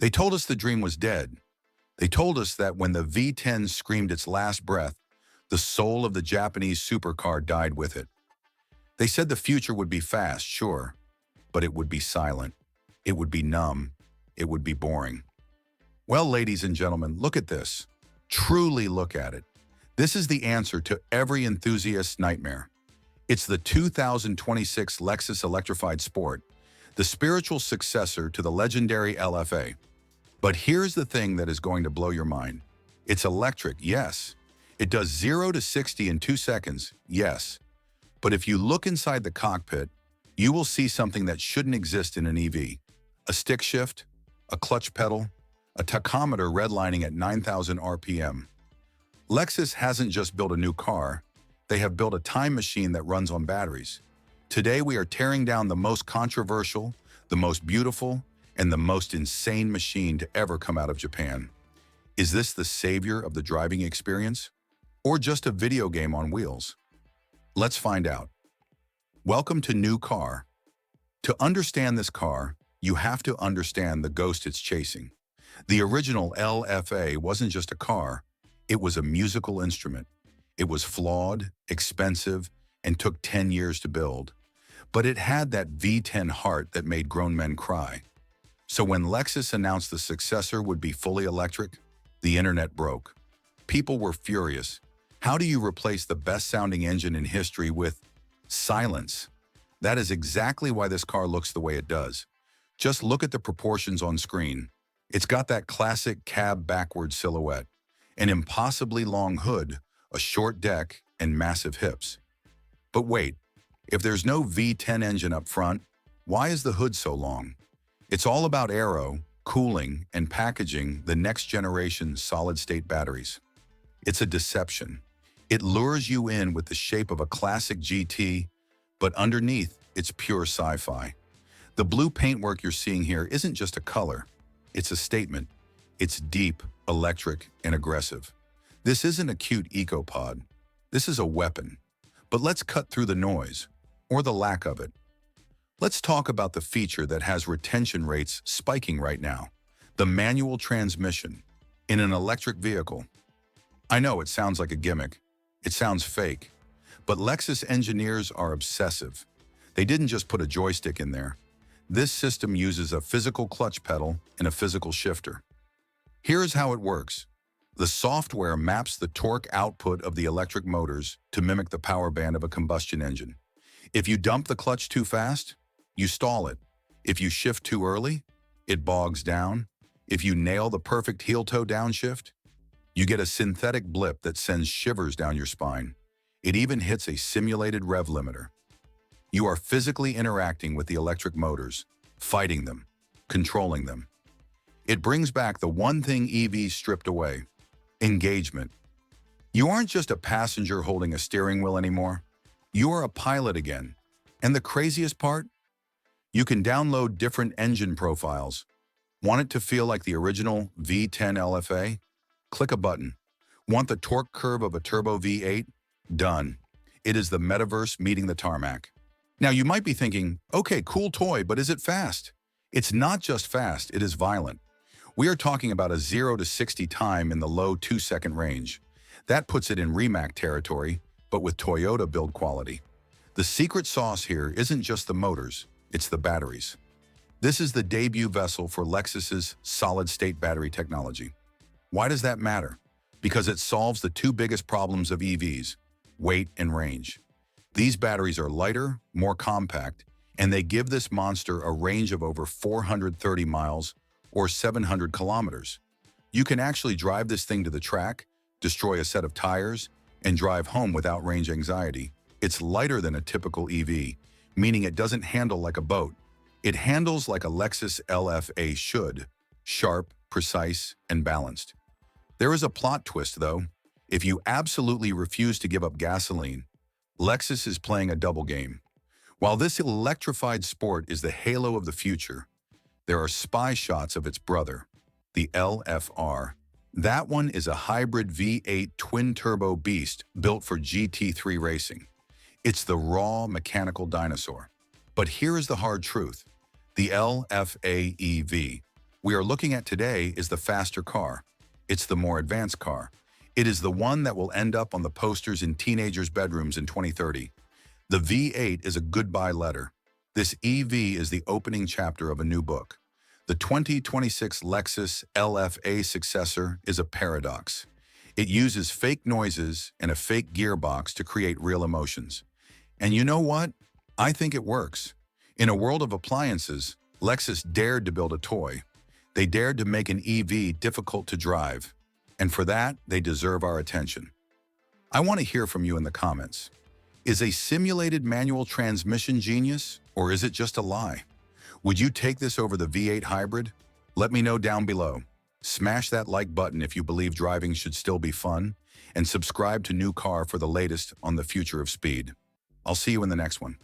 They told us the dream was dead. They told us that when the V10 screamed its last breath, the soul of the Japanese supercar died with it. They said the future would be fast, sure, but it would be silent. It would be numb. It would be boring. Well, ladies and gentlemen, look at this. Truly look at it. This is the answer to every enthusiast's nightmare. It's the 2026 Lexus Electrified Sport, the spiritual successor to the legendary LFA. But here's the thing that is going to blow your mind. It's electric, yes. It does 0 to 60 in 2 seconds, yes. But if you look inside the cockpit, you will see something that shouldn't exist in an EV. A stick shift, a clutch pedal, a tachometer redlining at 9,000 RPM. Lexus hasn't just built a new car, they have built a time machine that runs on batteries. Today we are tearing down the most controversial, the most beautiful, and the most insane machine to ever come out of Japan. Is this the savior of the driving experience? Or just a video game on wheels? Let's find out. Welcome to New Car. To understand this car, you have to understand the ghost it's chasing. The original LFA wasn't just a car, it was a musical instrument. It was flawed, expensive, and took 10 years to build. But it had that V10 heart that made grown men cry. So when Lexus announced the successor would be fully electric, the internet broke. People were furious. How do you replace the best-sounding engine in history with silence? That is exactly why this car looks the way it does. Just look at the proportions on screen. It's got that classic cab backward silhouette, an impossibly long hood, a short deck, and massive hips. But wait, if there's no V10 engine up front, why is the hood so long? It's all about aero, cooling, and packaging the next generation solid-state batteries. It's a deception. It lures you in with the shape of a classic GT, but underneath, it's pure sci-fi. The blue paintwork you're seeing here isn't just a color. It's a statement. It's deep, electric, and aggressive. This isn't a cute eco-pod. This is a weapon. But let's cut through the noise, or the lack of it. Let's talk about the feature that has retention rates spiking right now, the manual transmission in an electric vehicle. I know it sounds like a gimmick. It sounds fake. But Lexus engineers are obsessive. They didn't just put a joystick in there. This system uses a physical clutch pedal and a physical shifter. Here's how it works. The software maps the torque output of the electric motors to mimic the power band of a combustion engine. If you dump the clutch too fast, you stall it. If you shift too early, it bogs down. If you nail the perfect heel-toe downshift, you get a synthetic blip that sends shivers down your spine. It even hits a simulated rev limiter. You are physically interacting with the electric motors, fighting them, controlling them. It brings back the one thing EVs stripped away: engagement. You aren't just a passenger holding a steering wheel anymore. You are a pilot again. And the craziest part? You can download different engine profiles. Want it to feel like the original V10 LFA? Click a button. Want the torque curve of a turbo V8? Done. It is the metaverse meeting the tarmac. Now you might be thinking, okay, cool toy, but is it fast? It's not just fast, it is violent. We are talking about a 0 to 60 time in the low 2-second range. That puts it in Rimac territory, but with Toyota build quality. The secret sauce here isn't just the motors, it's the batteries. This is the debut vessel for Lexus's solid-state battery technology. Why does that matter? Because it solves the two biggest problems of EVs: weight and range. These batteries are lighter, more compact, and they give this monster a range of over 430 miles or 700 kilometers. You can actually drive this thing to the track, destroy a set of tires, and drive home without range anxiety. It's lighter than a typical EV, meaning it doesn't handle like a boat. It handles like a Lexus LFA should: sharp, precise, and balanced. There is a plot twist, though. If you absolutely refuse to give up gasoline, Lexus is playing a double game. While this electrified sport is the halo of the future, there are spy shots of its brother, the LFR. That one is a hybrid V8 twin-turbo beast built for GT3 racing. It's the raw mechanical dinosaur. But here is the hard truth. The LFA EV, we are looking at today is the faster car. It's the more advanced car. It is the one that will end up on the posters in teenagers' bedrooms in 2030. The V8 is a goodbye letter. This EV is the opening chapter of a new book. The 2026 Lexus LFA Successor is a paradox. It uses fake noises and a fake gearbox to create real emotions. And you know what? I think it works. In a world of appliances, Lexus dared to build a toy. They dared to make an EV difficult to drive. And for that, they deserve our attention. I want to hear from you in the comments. Is a simulated manual transmission genius, or is it just a lie? Would you take this over the V8 Hybrid? Let me know down below. Smash that like button if you believe driving should still be fun, and subscribe to New Car for the latest on the future of speed. I'll see you in the next one.